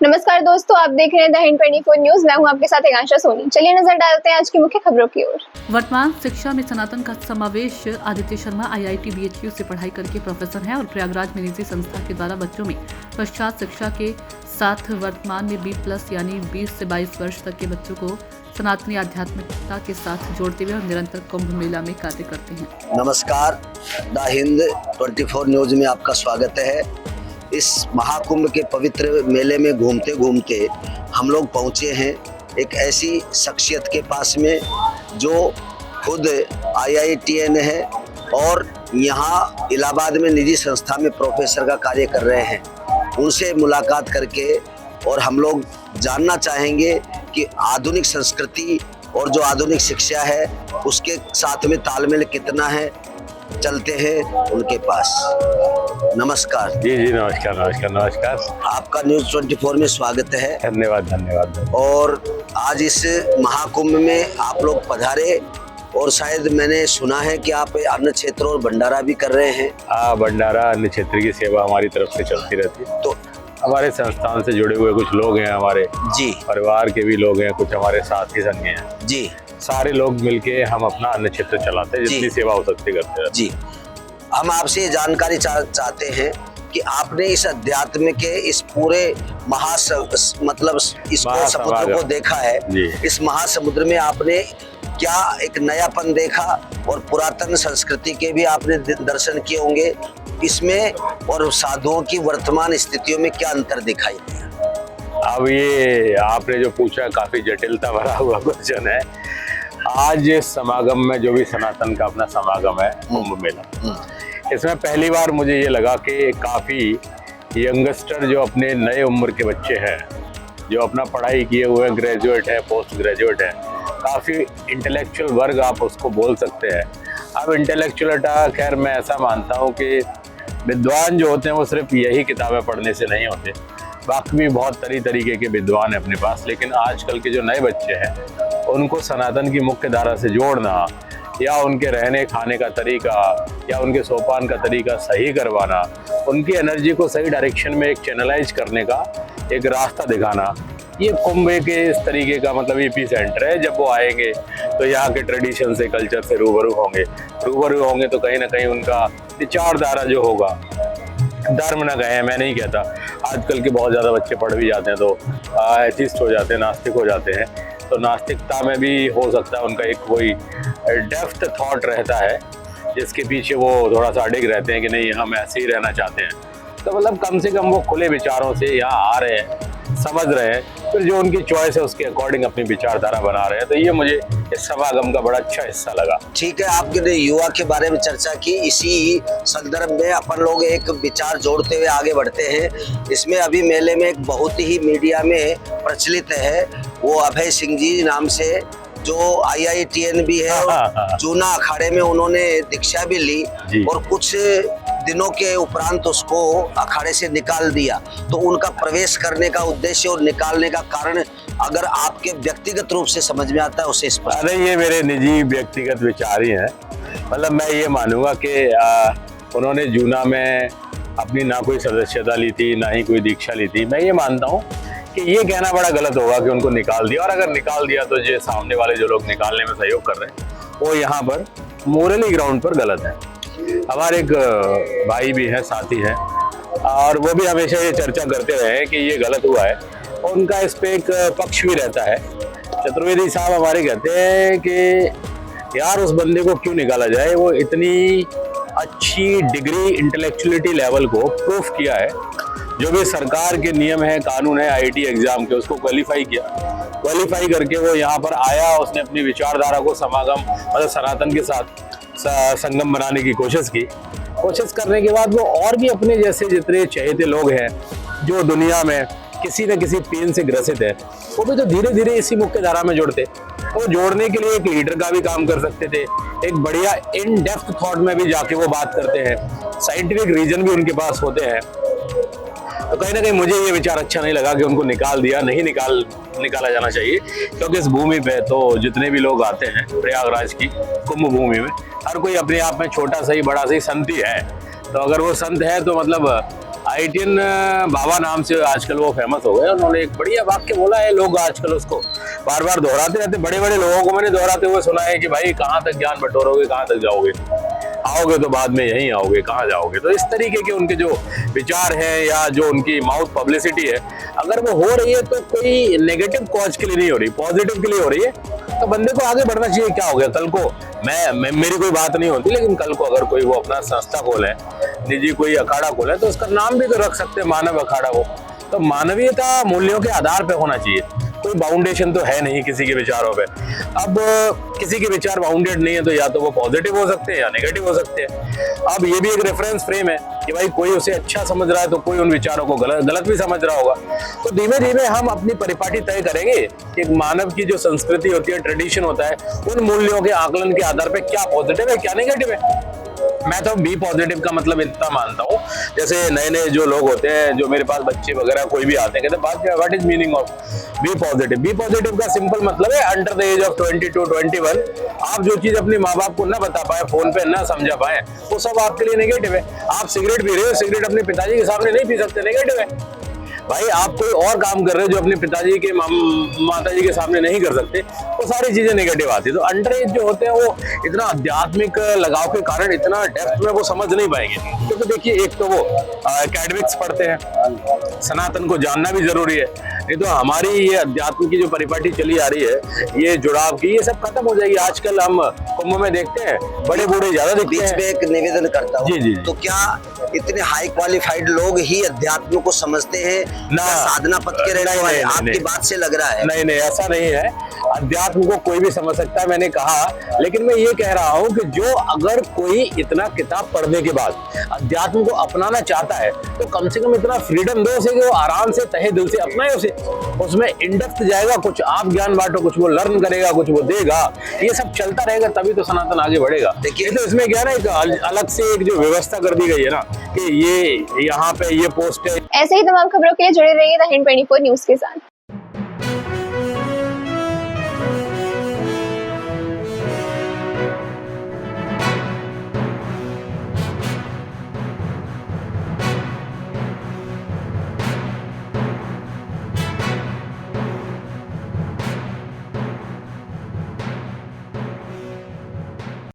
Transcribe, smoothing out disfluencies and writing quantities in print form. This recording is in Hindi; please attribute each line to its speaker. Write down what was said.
Speaker 1: नमस्कार दोस्तों, आप देख रहे हैं द हिंद 24 न्यूज। मैं हूं आपके साथ आकांक्षा सोनी। चलिए नजर डालते हैं आज की मुख्य खबरों की ओर।
Speaker 2: वर्तमान शिक्षा में सनातन का समावेश। आदित्य शर्मा IIT BHU से पढ़ाई करके प्रोफेसर हैं और प्रयागराज में निजी संस्था के द्वारा बच्चों में पश्चात शिक्षा के साथ वर्तमान में B+ यानी 20 से 22 वर्ष तक के बच्चों को सनातनी आध्यात्मिकता के साथ जोड़ते हुए और निरंतर कुंभ मेला में कार्य करते हैं।
Speaker 3: नमस्कार, द हिंद 24 न्यूज में आपका स्वागत है। इस महाकुंभ के पवित्र मेले में घूमते घूमते हम लोग पहुँचे हैं एक ऐसी शख्सियत के पास में जो खुद IITN है और यहाँ इलाहाबाद में निजी संस्था में प्रोफेसर का कार्य कर रहे हैं। उनसे मुलाकात करके और हम लोग जानना चाहेंगे कि आधुनिक संस्कृति और जो आधुनिक शिक्षा है उसके साथ में तालमेल कितना है। चलते हैं उनके पास। नमस्कार
Speaker 4: जी, नमस्कार।
Speaker 3: आपका न्यूज़ 24 में स्वागत है।
Speaker 4: धन्यवाद।
Speaker 3: और आज इस महाकुंभ में आप लोग पधारे और शायद मैंने सुना है कि आप अन्न क्षेत्र और भंडारा भी कर रहे हैं।
Speaker 4: भंडारा अन्न क्षेत्र की सेवा हमारी तरफ से चलती रहती है। तो हमारे संस्थान से जुड़े हुए कुछ लोग हैं, हमारे
Speaker 3: जी
Speaker 4: परिवार के भी लोग हैं, कुछ हमारे साथी संगी हैं
Speaker 3: जी।
Speaker 4: सारे लोग मिलके हम अपना अन्न क्षेत्र चलाते हैं, जितनी सेवा हो सकती करते हैं
Speaker 3: जी। हम आपसे ये जानकारी चाहते हैं कि आपने इस अध्यात्म के इस पूरे मतलब इस समुद्र को देखा है। इस महासमुद्र में आपने क्या एक नयापन देखा और पुरातन संस्कृति के भी आपने दर्शन किए होंगे। इसमें और साधुओं की वर्तमान स्थितियों में क्या अंतर दिखाई दिया?
Speaker 4: अब ये आपने जो पूछा काफी जटिलता भरा हुआ क्वेश्चन है। आज समागम में जो भी सनातन का अपना समागम है कुंभ मेला, इसमें पहली बार मुझे ये लगा कि काफ़ी यंगस्टर जो अपने नए उम्र के बच्चे हैं, जो अपना पढ़ाई किए हुए हैं, ग्रेजुएट है, पोस्ट ग्रेजुएट है, काफ़ी इंटेलेक्चुअल वर्ग आप उसको बोल सकते हैं। अब इंटेलेक्चुअलिटा खैर मैं ऐसा मानता हूँ कि विद्वान जो होते हैं वो सिर्फ यही किताबें पढ़ने से नहीं होते, बाकी भी बहुत तरीके के विद्वान है अपने पास। लेकिन आजकल के जो नए बच्चे हैं उनको सनातन की मुख्य धारा से जोड़ना या उनके रहने खाने का तरीका या उनके सोपान का तरीका सही करवाना, उनकी एनर्जी को सही डायरेक्शन में एक चैनलाइज करने का एक रास्ता दिखाना, ये कुंभ के इस तरीके का मतलब एपी सेंटर है। जब वो आएंगे तो यहाँ के ट्रेडिशन से, कल्चर से रूबरू होंगे तो कहीं ना कहीं उनका विचारधारा जो होगा, धर्म न कहें, मैं नहीं कहता, आजकल के बहुत ज़्यादा बच्चे पढ़ भी जाते हैं तो एथिस्ट हो जाते हैं, नास्तिक हो जाते हैं। तो नास्तिकता में भी हो सकता है उनका एक कोई डेप्थ थॉट रहता है जिसके पीछे वो थोड़ा सा अडिग रहते हैं कि नहीं हम ऐसे ही रहना चाहते हैं। तो मतलब कम से कम वो खुले विचारों से यहाँ आ रहे हैं, समझ रहे हैं, फिर जो उनकी चॉइस है उसके अकॉर्डिंग अपनी विचारधारा बना रहे हैं। तो ये मुझे इस समागम का बड़ा अच्छा हिस्सा लगा।
Speaker 3: ठीक है, आपने युवा के बारे में चर्चा की, इसी संदर्भ में अपन लोग एक विचार जोड़ते हुए आगे बढ़ते हैं। इसमें अभी मेले में एक बहुत ही मीडिया में प्रचलित है, वो अभय सिंह जी नाम से, जो IITN भी है और जूना अखाड़े में उन्होंने दीक्षा भी ली और कुछ दिनों के उपरांत उसको अखाड़े से निकाल दिया। तो उनका प्रवेश करने का उद्देश्य और निकालने का कारण अगर आपके व्यक्तिगत रूप से समझ में आता है उसे स्पष्ट।
Speaker 4: अरे ये मेरे निजी व्यक्तिगत विचार ही हैं। मतलब मैं ये मानूंगा कि उन्होंने जूना में अपनी ना कोई सदस्यता ली थी, ना ही कोई दीक्षा ली थी। मैं ये मानता हूँ कि ये कहना बड़ा गलत होगा कि उनको निकाल दिया, और अगर निकाल दिया तो जो सामने वाले जो लोग निकालने में सहयोग कर रहे हैं वो यहाँ पर मोरली ग्राउंड पर गलत है। हमारे एक भाई भी हैं, साथी हैं, और वो भी हमेशा ये चर्चा करते रहे हैं कि ये गलत हुआ है, और उनका इस पे एक पक्ष भी रहता है। चतुर्वेदी साहब हमारे कहते हैं कि यार उस बंदे को क्यों निकाला जाए, वो इतनी अच्छी डिग्री इंटेलेक्चुअलिटी लेवल को प्रूफ किया है। जो भी सरकार के नियम है, कानून है IT एग्जाम के, उसको क्वालिफाई किया, क्वालिफाई करके वो यहाँ पर आया, उसने अपनी विचारधारा को समागम मतलब सनातन के साथ संगम बनाने की कोशिश करने के बाद वो और भी अपने जैसे जितने चहेते लोग हैं जो दुनिया में किसी न किसी पेन से ग्रसित है, वो भी तो धीरे धीरे इसी मुख्य धारा में जुड़ते। वो जोड़ने के लिए एक लीडर का भी काम कर सकते थे, एक बढ़िया इन डेप्थ थॉट में भी जाके वो बात करते हैं, साइंटिफिक रीजन भी उनके पास होते हैं। तो कहीं ना कहीं मुझे ये विचार अच्छा नहीं लगा कि उनको निकाल दिया, नहीं निकाला जाना चाहिए, क्योंकि इस भूमि पे तो जितने भी लोग आते हैं प्रयागराज की कुंभ भूमि में, हर कोई अपने आप में छोटा सही बड़ा सही संत ही है। तो अगर वो संत है तो मतलब IITian बाबा नाम से आजकल वो फेमस हो गए। उन्होंने एक बढ़िया वाक्य बोला है, लोग आजकल उसको बार बार दोहराते रहते। बड़े बड़े लोगों को मैंने दोहराते हुए सुना है कि भाई कहाँ तक ज्ञान बटोरोगे, कहाँ तक जाओगे, आओगे तो बाद में यहीं आओगे, कहाँ जाओगे। तो इस तरीके के उनके जो विचार हैं या जो उनकी माउथ पब्लिसिटी है, अगर वो हो रही है तो कोई नेगेटिव कॉज के लिए नहीं हो रही, पॉजिटिव के लिए हो रही है, तो बंदे को आगे बढ़ना चाहिए। क्या हो गया, कल को मैं मेरी कोई बात नहीं होती, लेकिन कल को अगर कोई वो अपना संस्था खोले, निजी कोई अखाड़ा खोले, तो उसका नाम भी तो रख सकते हैं मानव अखाड़ा हो। तो मानवीयता मूल्यों के आधार पे होना चाहिए, कोई बाउंडेशन तो है नहीं किसी के विचारों पे। अब किसी के विचार बाउंडेड नहीं है तो या तो वो पॉजिटिव हो सकते हैं या नेगेटिव हो सकते हैं। अब ये भी एक रेफरेंस फ्रेम है कि भाई कोई उसे अच्छा समझ रहा है तो कोई उन विचारों को गलत भी समझ रहा होगा। तो धीमे धीमे हम अपनी परिपाटी तय करेंगे कि एक मानव की जो संस्कृति होती है, ट्रेडिशन होता है, उन मूल्यों के आकलन के आधार पर क्या पॉजिटिव है क्या नेगेटिव है। मैं तो बी पॉजिटिव का मतलब इतना मानता हूँ, जैसे नए नए जो लोग होते हैं, जो मेरे पास बच्चे वगैरह कोई भी आते हैं, कहते हैं what is meaning of be positive. Be positive का सिंपल मतलब है अंडर द एज ऑफ 22 21 आप जो चीज अपने माँ बाप को ना बता पाए, फोन पे ना समझा पाए, वो सब आपके लिए नेगेटिव है। आप सिगरेट पी रहे हो, सिगरेट अपने पिताजी के सामने नहीं पी सकते, नेगेटिव है। भाई आप कोई और काम कर रहे हो जो अपने पिताजी के माताजी के सामने नहीं कर सकते, वो सारी चीजें नेगेटिव आती है। तो अंडर एज जो होते हैं वो इतना आध्यात्मिक लगाव के कारण इतना डेप्थ में वो समझ नहीं पाएंगे, क्योंकि देखिए एक तो वो एकेडमिक्स पढ़ते हैं, सनातन को जानना भी जरूरी है, नहीं तो हमारी ये अध्यात्म की जो परिपाटी चली आ रही है, ये जुड़ाव की, ये सब खत्म हो जाएगी। आजकल हम कुंभ में देखते हैं बड़े बूढ़े ज्यादा दिखते हैं।
Speaker 3: बीच में एक निवेदन करता हूँ,
Speaker 4: जी।
Speaker 3: तो क्या इतने हाई क्वालिफाइड लोग ही अध्यात्म को समझते हैं ना, साधना पथ के रहने वाले? आपकी बात से लग रहा है।
Speaker 4: नहीं, ऐसा नहीं है। अध्यात्म को कोई भी समझ सकता है, मैंने कहा, लेकिन मैं ये कह रहा हूँ कि जो अगर कोई इतना किताब पढ़ने के बाद अध्यात्म को अपनाना चाहता है, तो कम से कम इतना फ्रीडम दो उसे कि वो आराम से तहे दिल से अपनाए उसे। उसमें इंडेप्थ जाएगा, कुछ आप ज्ञान बांटो, कुछ वो लर्न करेगा, कुछ वो देगा, ये सब चलता रहेगा, तभी तो सनातन आगे बढ़ेगा।
Speaker 3: देखिए
Speaker 4: तो इसमें क्या है ना, एक अलग से एक जो व्यवस्था कर दी गई है ना कि ये यहाँ पे ये पोस्ट है।
Speaker 1: ऐसे ही तमाम खबरों के लिए जुड़े रहिए द हिंद 24 न्यूज के साथ।